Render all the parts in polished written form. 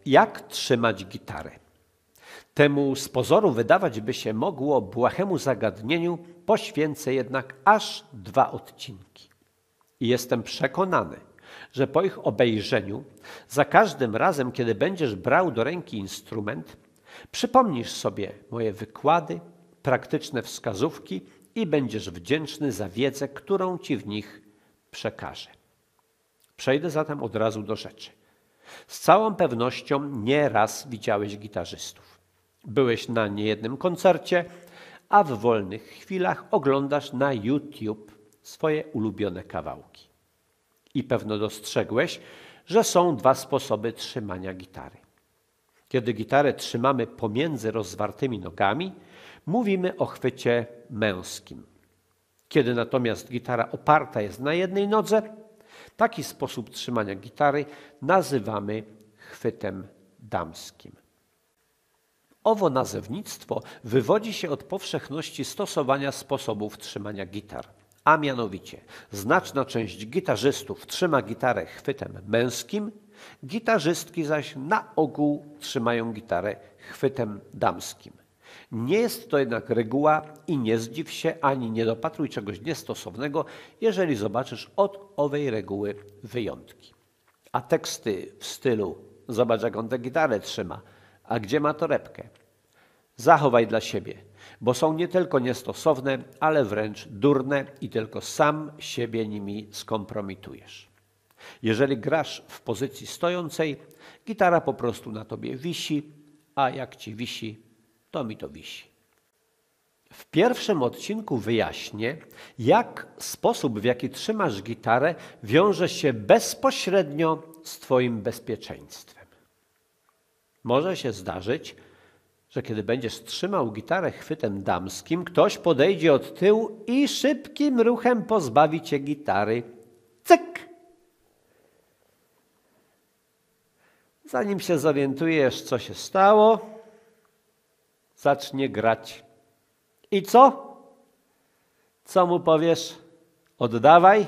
Jak trzymać gitarę? Temu z pozoru wydawać by się mogło błahemu zagadnieniu poświęcę jednak aż 2 odcinki. I jestem przekonany, że po ich obejrzeniu za każdym razem, kiedy będziesz brał do ręki instrument, przypomnisz sobie moje wykłady, praktyczne wskazówki i będziesz wdzięczny za wiedzę, którą ci w nich przekażę. Przejdę zatem od razu do rzeczy. Z całą pewnością nie raz widziałeś gitarzystów. Byłeś na niejednym koncercie, a w wolnych chwilach oglądasz na YouTube swoje ulubione kawałki. I pewno dostrzegłeś, że są 2 sposoby trzymania gitary. Kiedy gitarę trzymamy pomiędzy rozwartymi nogami, mówimy o chwycie męskim. Kiedy natomiast gitara oparta jest na jednej nodze, taki sposób trzymania gitary nazywamy chwytem damskim. Owo nazewnictwo wywodzi się od powszechności stosowania sposobów trzymania gitar, a mianowicie znaczna część gitarzystów trzyma gitarę chwytem męskim, gitarzystki zaś na ogół trzymają gitarę chwytem damskim. Nie jest to jednak reguła i nie zdziw się ani nie dopatruj czegoś niestosownego, jeżeli zobaczysz od owej reguły wyjątki. A teksty w stylu zobacz jak on tę gitarę trzyma, a gdzie ma torebkę? Zachowaj dla siebie, bo są nie tylko niestosowne, ale wręcz durne i tylko sam siebie nimi skompromitujesz. Jeżeli grasz w pozycji stojącej, gitara po prostu na tobie wisi, a jak ci wisi, to mi to wisi. W pierwszym odcinku wyjaśnię, jak sposób, w jaki trzymasz gitarę, wiąże się bezpośrednio z twoim bezpieczeństwem. Może się zdarzyć, że kiedy będziesz trzymał gitarę chwytem damskim, ktoś podejdzie od tyłu i szybkim ruchem pozbawi cię gitary. Cyk! Zanim się zorientujesz, co się stało, zacznie grać. I co? Co mu powiesz? Oddawaj,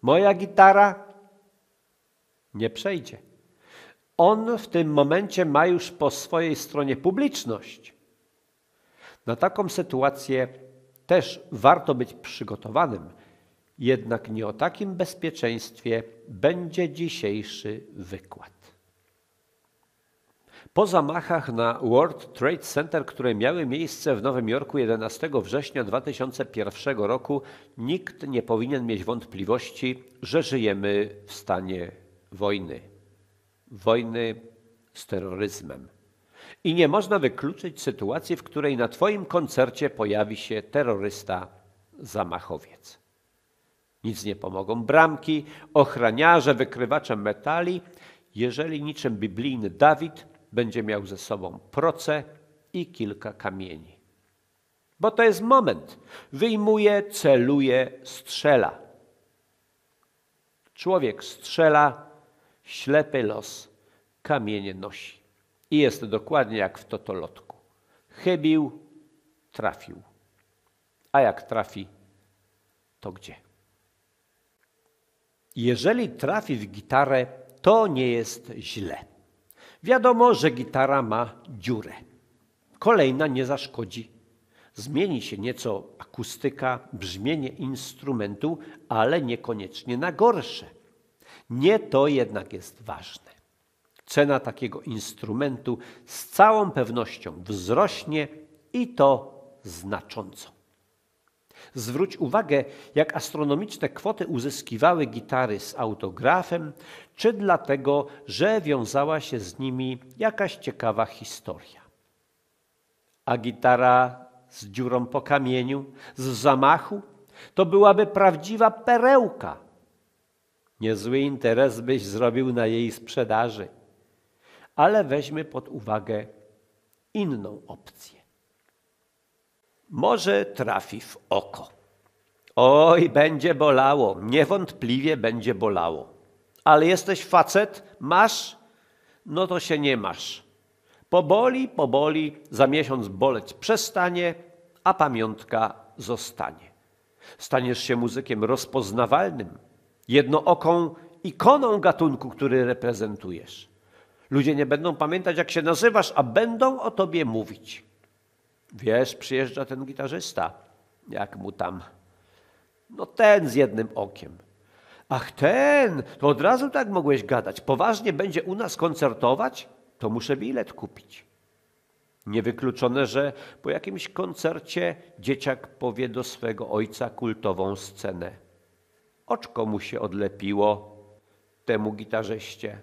moja gitara. Nie przejdzie. On w tym momencie ma już po swojej stronie publiczność. Na taką sytuację też warto być przygotowanym, jednak nie o takim bezpieczeństwie będzie dzisiejszy wykład. Po zamachach na World Trade Center, które miały miejsce w Nowym Jorku 11 września 2001 roku, nikt nie powinien mieć wątpliwości, że żyjemy w stanie wojny. Wojny z terroryzmem. I nie można wykluczyć sytuacji, w której na twoim koncercie pojawi się terrorysta zamachowiec. Nic nie pomogą bramki, ochraniarze, wykrywacze metali, jeżeli niczym biblijny Dawid będzie miał ze sobą proce i kilka kamieni. Bo to jest moment. Wyjmuje, celuje, strzela. Człowiek strzela, ślepy los kamienie nosi. I jest dokładnie jak w totolotku. Chybił, trafił. A jak trafi, to gdzie? Jeżeli trafi w gitarę, to nie jest źle. Wiadomo, że gitara ma dziurę. Kolejna nie zaszkodzi. Zmieni się nieco akustyka, brzmienie instrumentu, ale niekoniecznie na gorsze. Nie to jednak jest ważne. Cena takiego instrumentu z całą pewnością wzrośnie i to znacząco. Zwróć uwagę, jak astronomiczne kwoty uzyskiwały gitary z autografem, czy dlatego, że wiązała się z nimi jakaś ciekawa historia. A gitara z dziurą po kamieniu, z zamachu, to byłaby prawdziwa perełka. Niezły interes byś zrobił na jej sprzedaży. ale weźmy pod uwagę inną opcję. Może trafi w oko. Oj, będzie bolało, niewątpliwie będzie bolało. Ale jesteś facet, masz? No to się nie masz. Poboli, za miesiąc boleć przestanie, a pamiątka zostanie. Staniesz się muzykiem rozpoznawalnym, jednooką ikoną gatunku, który reprezentujesz. Ludzie nie będą pamiętać, jak się nazywasz, a będą o tobie mówić. Wiesz, przyjeżdża ten gitarzysta, jak mu tam, no ten z jednym okiem. Ach ten, to od razu tak mogłeś gadać. Poważnie będzie u nas koncertować? To muszę bilet kupić. Niewykluczone, że po jakimś koncercie dzieciak powie do swego ojca kultową scenę. Oczko mu się odlepiło, temu gitarzyście.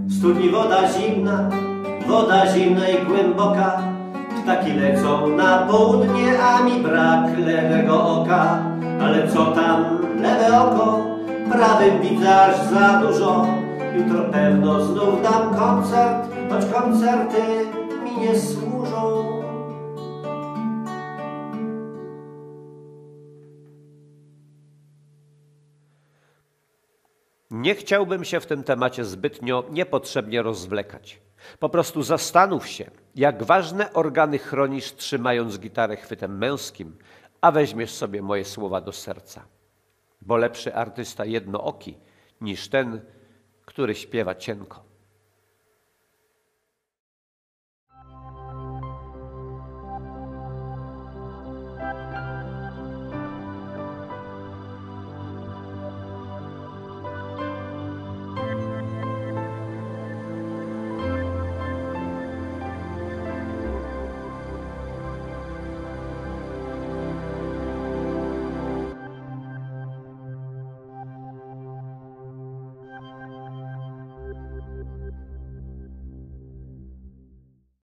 W studni woda zimna i głęboka. Ptaki lecą na południe, a mi brak lewego oka. Ale co tam lewe oko, prawym widzę aż za dużo. Jutro pewno znów dam koncert, choć koncerty mi nie służą. Nie chciałbym się w tym temacie zbytnio niepotrzebnie rozwlekać. Po prostu zastanów się, jak ważne organy chronisz, trzymając gitarę chwytem męskim, a weźmiesz sobie moje słowa do serca. Bo lepszy artysta jednooki niż ten, który śpiewa cienko.